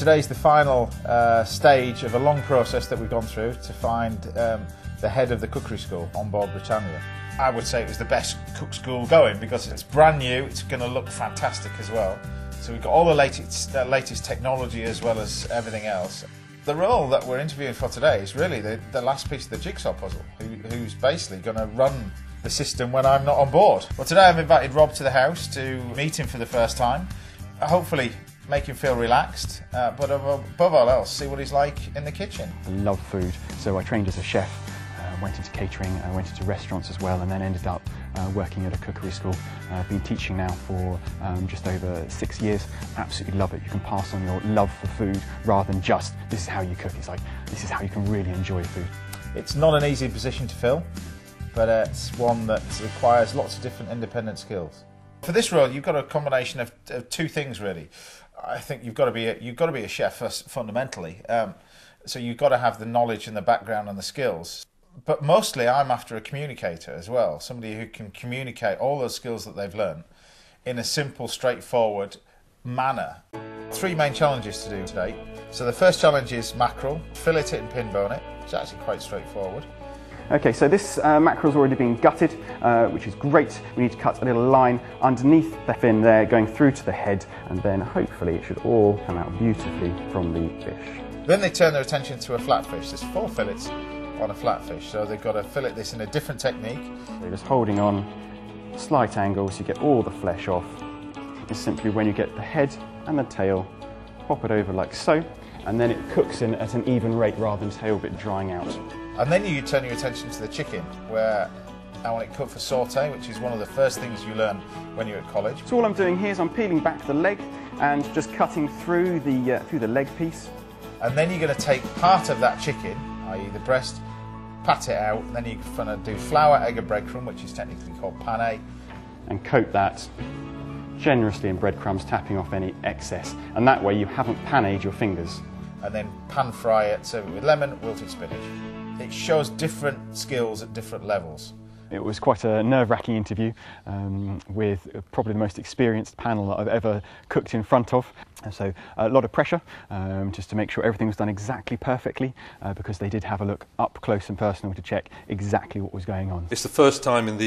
today's the final stage of a long process that we've gone through to find the head of the cookery school on board Britannia. I would say it was the best cook school going because it's brand new, it's going to look fantastic as well. So we've got all the latest technology as well as everything else. The role that we're interviewing for today is really the last piece of the jigsaw puzzle, who's basically going to run the system when I'm not on board. Well, today I've invited Rob to the house to meet him for the first time. Hopefully make him feel relaxed, but above all else, see what he's like in the kitchen. I love food, so I trained as a chef, went into catering, went into restaurants as well, and then ended up working at a cookery school. I've been teaching now for just over 6 years. Absolutely love it. You can pass on your love for food rather than just, this is how you cook. It's like, this is how you can really enjoy food. It's not an easy position to fill, but it's one that requires lots of different independent skills. For this role, you've got a combination of two things really. I think you've got to be a chef first, fundamentally. So you've got to have the knowledge and the background and the skills. But mostly, I'm after a communicator as well, somebody who can communicate all those skills that they've learned in a simple, straightforward manner. 3 main challenges to do today. So the first challenge is mackerel, fillet it and pin bone it. It's actually quite straightforward. Okay, so this mackerel's already been gutted, which is great. We need to cut a little line underneath the fin there, going through to the head, and then hopefully it should all come out beautifully from the fish. Then they turn their attention to a flatfish. There's 4 fillets on a flatfish, so they've got to fillet this in a different technique. So just holding on slight angles, you get all the flesh off. It's simply when you get the head and the tail, pop it over like so, and then it cooks in at an even rate rather than tail bit drying out. And then you turn your attention to the chicken, where I want it cooked for sauté, which is one of the first things you learn when you're at college. So all I'm doing here is I'm peeling back the leg and just cutting through the leg piece. And then you're going to take part of that chicken, i.e. the breast, pat it out, and then you're going to do flour, egg and breadcrumb, which is technically called pané. And coat that generously in breadcrumbs, tapping off any excess. And that way you haven't panéed your fingers. And then pan fry it, serve it with lemon, wilted spinach. It shows different skills at different levels. It was quite a nerve-wracking interview with probably the most experienced panel that I've ever cooked in front of. So a lot of pressure just to make sure everything was done exactly perfectly because they did have a look up close and personal to check exactly what was going on. It's the first time in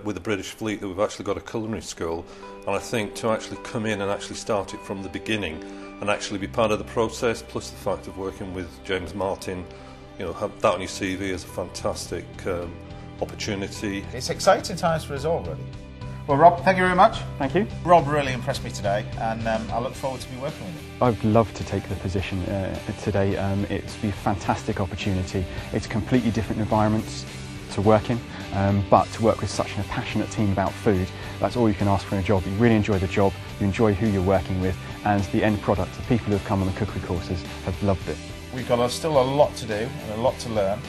with the British fleet that we've actually got a culinary school, and I think to actually come in and actually start it from the beginning and actually be part of the process, plus the fact of working with James Martin, you know, have that on your CV as a fantastic opportunity. It's exciting times for us all, really. Well, Rob, thank you very much. Thank you. Rob really impressed me today, and I look forward to be working with you. I'd love to take the position today. It's been a fantastic opportunity. It's a completely different environment to work in, but to work with such a passionate team about food, that's all you can ask for in a job. You really enjoy the job, you enjoy who you're working with, and the end product, the people who have come on the cookery courses have loved it. We've got still a lot to do and a lot to learn,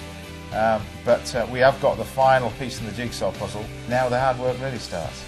but we have got the final piece in the jigsaw puzzle. Now the hard work really starts.